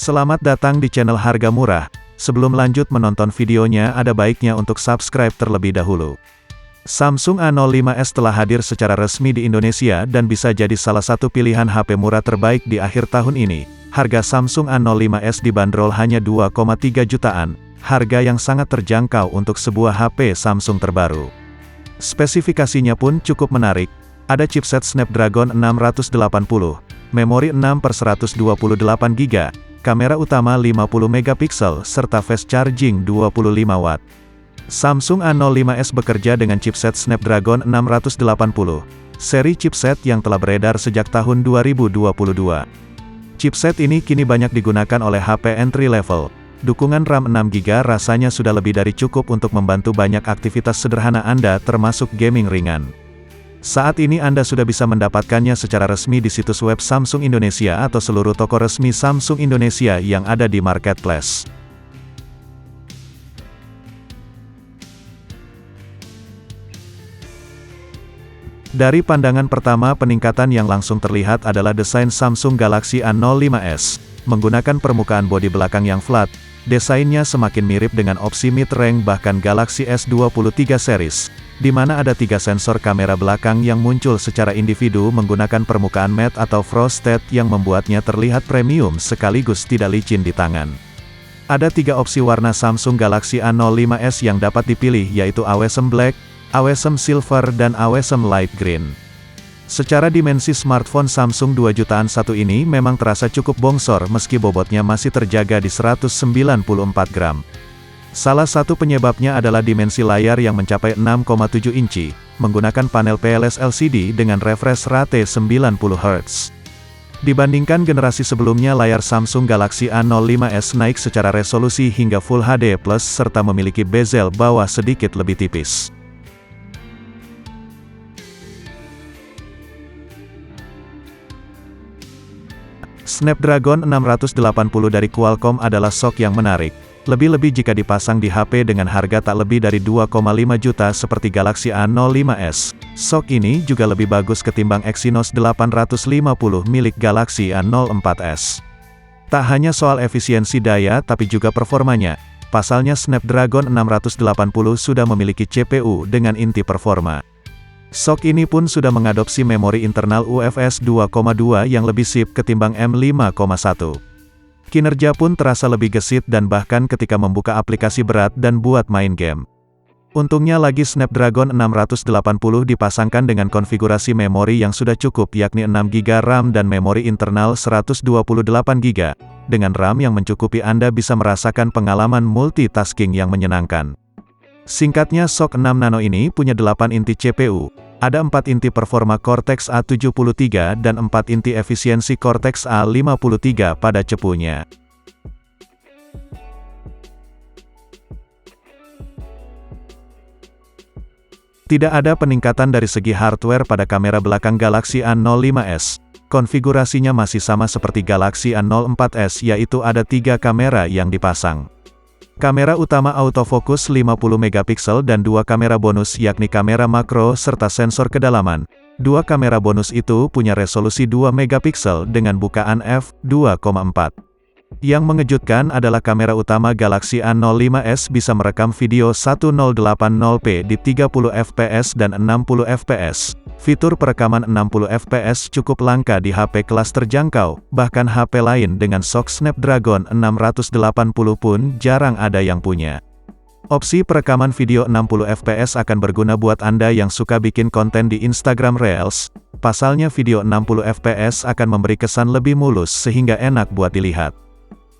Selamat datang di channel Harga Murah. Sebelum lanjut menonton videonya, ada baiknya untuk subscribe terlebih dahulu. Samsung A05s telah hadir secara resmi di Indonesia dan bisa jadi salah satu pilihan HP murah terbaik di akhir tahun ini. Harga Samsung A05s dibanderol hanya 2,3 jutaan, harga yang sangat terjangkau untuk sebuah HP Samsung terbaru. Spesifikasinya pun cukup menarik. Ada chipset Snapdragon 680, memori 6/128GB, kamera utama 50 megapiksel, serta fast charging 25 watt. Samsung A05s bekerja dengan chipset Snapdragon 680, seri chipset yang telah beredar sejak tahun 2022. Chipset ini kini banyak digunakan oleh HP entry level. Dukungan RAM 6GB rasanya sudah lebih dari cukup untuk membantu banyak aktivitas sederhana Anda termasuk gaming ringan. Saat ini Anda sudah bisa mendapatkannya secara resmi di situs web Samsung Indonesia atau seluruh toko resmi Samsung Indonesia yang ada di marketplace. Dari pandangan pertama, peningkatan yang langsung terlihat adalah desain Samsung Galaxy A05s. Menggunakan permukaan bodi belakang yang flat, desainnya semakin mirip dengan opsi mid-range bahkan Galaxy S23 series, di mana ada 3 sensor kamera belakang yang muncul secara individu menggunakan permukaan matte atau frosted yang membuatnya terlihat premium sekaligus tidak licin di tangan. Ada 3 opsi warna Samsung Galaxy A05s yang dapat dipilih, yaitu awesome black, awesome silver, dan awesome light green. Secara dimensi smartphone Samsung 2 jutaan satu ini memang terasa cukup bongsor meski bobotnya masih terjaga di 194 gram. Salah satu penyebabnya adalah dimensi layar yang mencapai 6,7 inci, menggunakan panel PLS LCD dengan refresh rate 90 Hz. Dibandingkan generasi sebelumnya, layar Samsung Galaxy A05s naik secara resolusi hingga Full HD+, serta memiliki bezel bawah sedikit lebih tipis. Snapdragon 680 dari Qualcomm adalah SoC yang menarik, lebih-lebih jika dipasang di HP dengan harga tak lebih dari 2,5 juta seperti Galaxy A05s. SoC ini juga lebih bagus ketimbang Exynos 850 milik Galaxy A04s. Tak hanya soal efisiensi daya tapi juga performanya. Pasalnya Snapdragon 680 sudah memiliki CPU dengan inti performa. SoC ini pun sudah mengadopsi memori internal UFS 2,2 yang lebih sip ketimbang M5,1. Kinerja pun terasa lebih gesit dan bahkan ketika membuka aplikasi berat dan buat main game. Untungnya lagi Snapdragon 680 dipasangkan dengan konfigurasi memori yang sudah cukup, yakni 6GB RAM dan memori internal 128GB. Dengan RAM yang mencukupi, Anda bisa merasakan pengalaman multitasking yang menyenangkan. Singkatnya, SoC 6 Nano ini punya 8 inti CPU, ada 4 inti performa Cortex A73 dan 4 inti efisiensi Cortex A53 pada cepunya. Tidak ada peningkatan dari segi hardware pada kamera belakang Galaxy A05s. Konfigurasinya masih sama seperti Galaxy A04s, yaitu ada 3 kamera yang dipasang. Kamera utama autofocus 50 megapiksel dan 2 kamera bonus, yakni kamera makro serta sensor kedalaman. 2 kamera bonus itu punya resolusi 2 megapiksel dengan bukaan f2.4. Yang mengejutkan adalah kamera utama Galaxy A05s bisa merekam video 1080p di 30 fps dan 60 fps. Fitur perekaman 60 fps cukup langka di HP kelas terjangkau, bahkan HP lain dengan SoC Snapdragon 680 pun jarang ada yang punya. Opsi perekaman video 60 fps akan berguna buat Anda yang suka bikin konten di Instagram Reels. Pasalnya video 60 fps akan memberi kesan lebih mulus sehingga enak buat dilihat.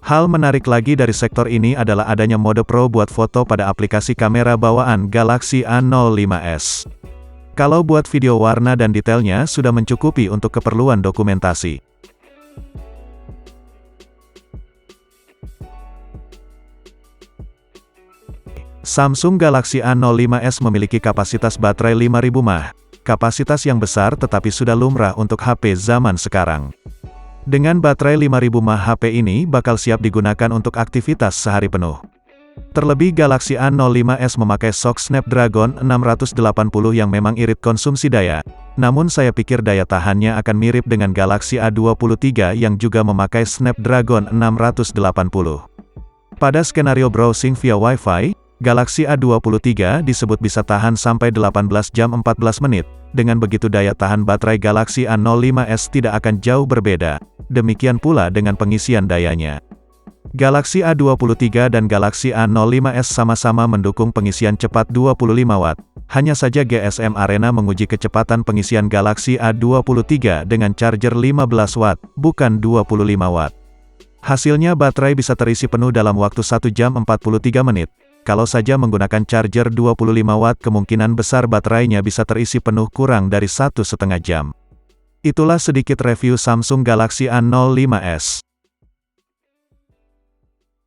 Hal menarik lagi dari sektor ini adalah adanya mode Pro buat foto pada aplikasi kamera bawaan Galaxy A05s. Kalau buat video warna dan detailnya sudah mencukupi untuk keperluan dokumentasi. Samsung Galaxy A05s memiliki kapasitas baterai 5000 mAh. Kapasitas yang besar tetapi sudah lumrah untuk HP zaman sekarang. Dengan baterai 5000 mAh, HP ini bakal siap digunakan untuk aktivitas sehari penuh. Terlebih Galaxy A05s memakai SoC Snapdragon 680 yang memang irit konsumsi daya, namun saya pikir daya tahannya akan mirip dengan Galaxy A23 yang juga memakai Snapdragon 680. Pada skenario browsing via Wi-Fi, Galaxy A23 disebut bisa tahan sampai 18 jam 14 menit, dengan begitu daya tahan baterai Galaxy A05s tidak akan jauh berbeda, demikian pula dengan pengisian dayanya. Galaxy A23 dan Galaxy A05s sama-sama mendukung pengisian cepat 25 Watt. Hanya saja GSM Arena menguji kecepatan pengisian Galaxy A23 dengan charger 15 Watt, bukan 25 Watt. Hasilnya baterai bisa terisi penuh dalam waktu 1 jam 43 menit. Kalau saja menggunakan charger 25 Watt kemungkinan besar baterainya bisa terisi penuh kurang dari 1,5 jam. Itulah sedikit review Samsung Galaxy A05s.